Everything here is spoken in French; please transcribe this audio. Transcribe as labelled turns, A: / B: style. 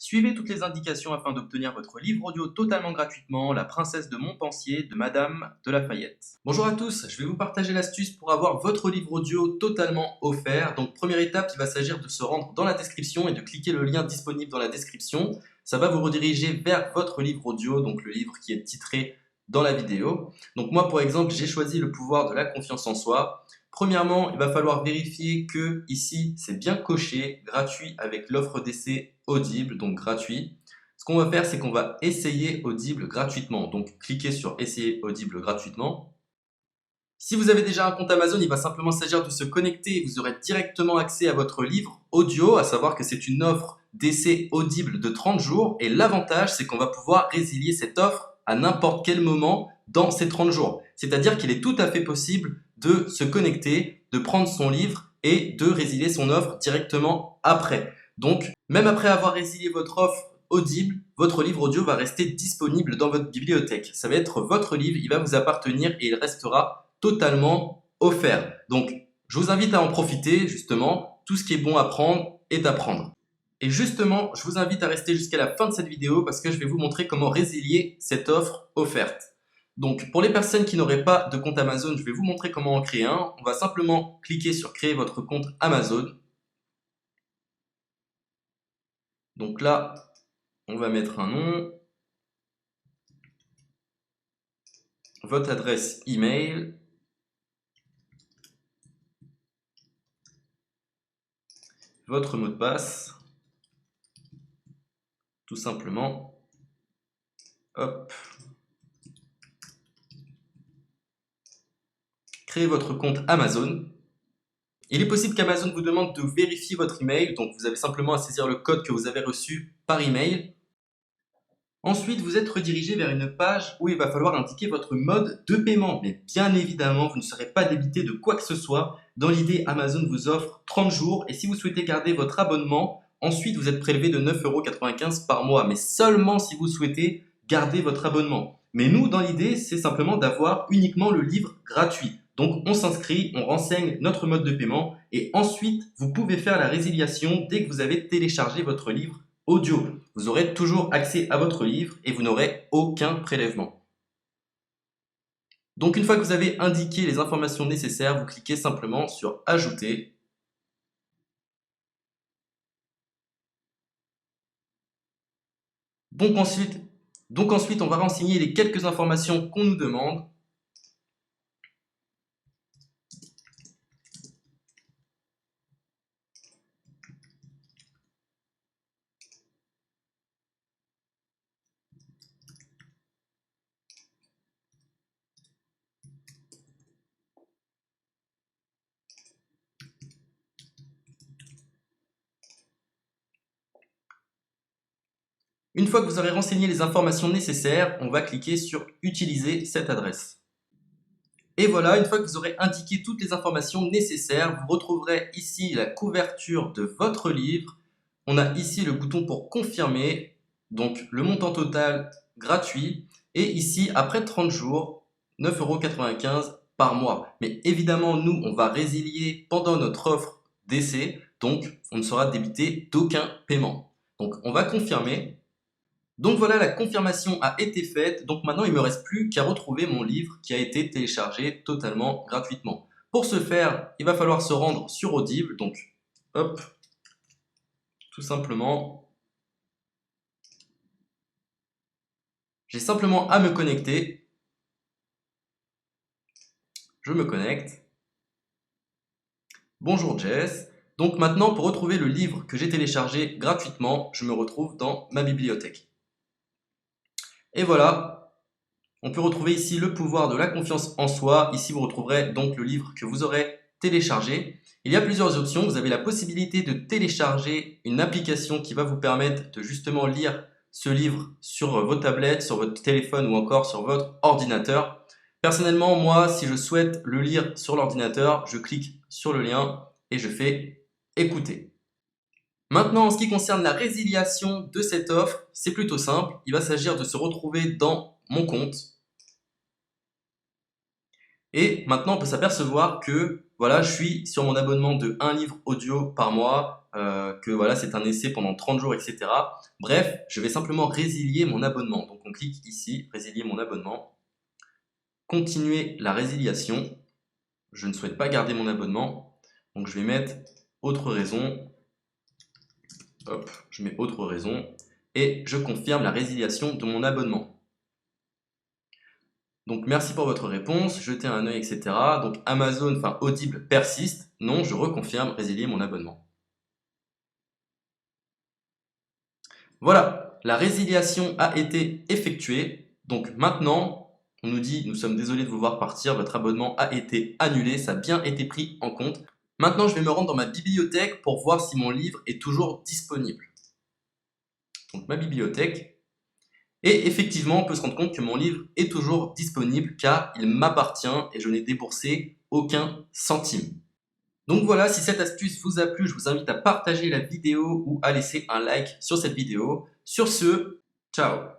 A: Suivez toutes les indications afin d'obtenir votre livre audio totalement gratuitement, La princesse de Montpensier de Madame de Lafayette. Bonjour à tous, je vais vous partager l'astuce pour avoir votre livre audio totalement offert. Donc première étape, il va s'agir de se rendre dans la description et de cliquer le lien disponible dans la description. Ça va vous rediriger vers votre livre audio, donc le livre qui est titré dans la vidéo. Donc moi par exemple, j'ai choisi le pouvoir de la confiance en soi. Premièrement, il va falloir vérifier que ici c'est bien coché, gratuit avec l'offre d'essai Audible, donc gratuit. Ce qu'on va faire, c'est qu'on va essayer Audible gratuitement. Donc cliquez sur essayer Audible gratuitement. Si vous avez déjà un compte Amazon, il va simplement s'agir de se connecter et vous aurez directement accès à votre livre audio, à savoir que c'est une offre d'essai Audible de 30 jours. Et l'avantage, c'est qu'on va pouvoir résilier cette offre à n'importe quel moment dans ces 30 jours. C'est-à-dire qu'il est tout à fait possible de se connecter, de prendre son livre et de résilier son offre directement après. Donc, même après avoir résilié votre offre Audible, votre livre audio va rester disponible dans votre bibliothèque. Ça va être votre livre, il va vous appartenir et il restera totalement offert. Donc, je vous invite à en profiter, justement. Tout ce qui est bon à prendre est à prendre. Et justement, je vous invite à rester jusqu'à la fin de cette vidéo parce que je vais vous montrer comment résilier cette offre offerte. Donc, pour les personnes qui n'auraient pas de compte Amazon, je vais vous montrer comment en créer un. On va simplement cliquer sur créer votre compte Amazon. Donc là, on va mettre un nom, votre adresse email, votre mot de passe, tout simplement. Hop. Créez votre compte Amazon. Il est possible qu'Amazon vous demande de vérifier votre email, donc vous avez simplement à saisir le code que vous avez reçu par email. Ensuite, vous êtes redirigé vers une page où il va falloir indiquer votre mode de paiement. Mais bien évidemment, vous ne serez pas débité de quoi que ce soit. Dans l'idée, Amazon vous offre 30 jours et si vous souhaitez garder votre abonnement, ensuite vous êtes prélevé de 9,95 € par mois, mais seulement si vous souhaitez garder votre abonnement. Mais nous, dans l'idée, c'est simplement d'avoir uniquement le livre gratuit. Donc on s'inscrit, on renseigne notre mode de paiement et ensuite vous pouvez faire la résiliation dès que vous avez téléchargé votre livre audio. Vous aurez toujours accès à votre livre et vous n'aurez aucun prélèvement. Donc une fois que vous avez indiqué les informations nécessaires, vous cliquez simplement sur Ajouter. Donc ensuite, on va renseigner les quelques informations qu'on nous demande. Une fois que vous aurez renseigné les informations nécessaires, on va cliquer sur Utiliser cette adresse. Et voilà, une fois que vous aurez indiqué toutes les informations nécessaires, vous retrouverez ici la couverture de votre livre. On a ici le bouton pour confirmer, donc le montant total gratuit. Et ici, après 30 jours, 9,95 € par mois. Mais évidemment, nous, on va résilier pendant notre offre d'essai, donc on ne sera débité d'aucun paiement. Donc on va confirmer. Donc voilà, la confirmation a été faite. Donc maintenant, il ne me reste plus qu'à retrouver mon livre qui a été téléchargé totalement gratuitement. Pour ce faire, il va falloir se rendre sur Audible. Donc, hop, tout simplement. J'ai simplement à me connecter. Je me connecte. Bonjour Jess. Donc maintenant, pour retrouver le livre que j'ai téléchargé gratuitement, je me retrouve dans ma bibliothèque. Et voilà, on peut retrouver ici le pouvoir de la confiance en soi. Ici, vous retrouverez donc le livre que vous aurez téléchargé. Il y a plusieurs options. Vous avez la possibilité de télécharger une application qui va vous permettre de justement lire ce livre sur vos tablettes, sur votre téléphone ou encore sur votre ordinateur. Personnellement, moi, si je souhaite le lire sur l'ordinateur, je clique sur le lien et je fais écouter. Maintenant, en ce qui concerne la résiliation de cette offre, c'est plutôt simple. Il va s'agir de se retrouver dans mon compte. Et maintenant, on peut s'apercevoir que voilà, je suis sur mon abonnement de un livre audio par mois, que voilà, c'est un essai pendant 30 jours, etc. Bref, je vais simplement résilier mon abonnement. Donc on clique ici, résilier mon abonnement, continuer la résiliation. Je ne souhaite pas garder mon abonnement, donc je vais mettre autre raison. Hop, je mets autre raison et je confirme la résiliation de mon abonnement. Donc merci pour votre réponse, jetez un œil, etc. Donc Amazon, enfin Audible persiste. Non, je reconfirme, résilier mon abonnement. Voilà, la résiliation a été effectuée. Donc maintenant, on nous dit, nous sommes désolés de vous voir partir, votre abonnement a été annulé, ça a bien été pris en compte. Maintenant, je vais me rendre dans ma bibliothèque pour voir si mon livre est toujours disponible. Donc ma bibliothèque. Et effectivement, on peut se rendre compte que mon livre est toujours disponible car il m'appartient et je n'ai déboursé aucun centime. Donc voilà, si cette astuce vous a plu, je vous invite à partager la vidéo ou à laisser un like sur cette vidéo. Sur ce, ciao!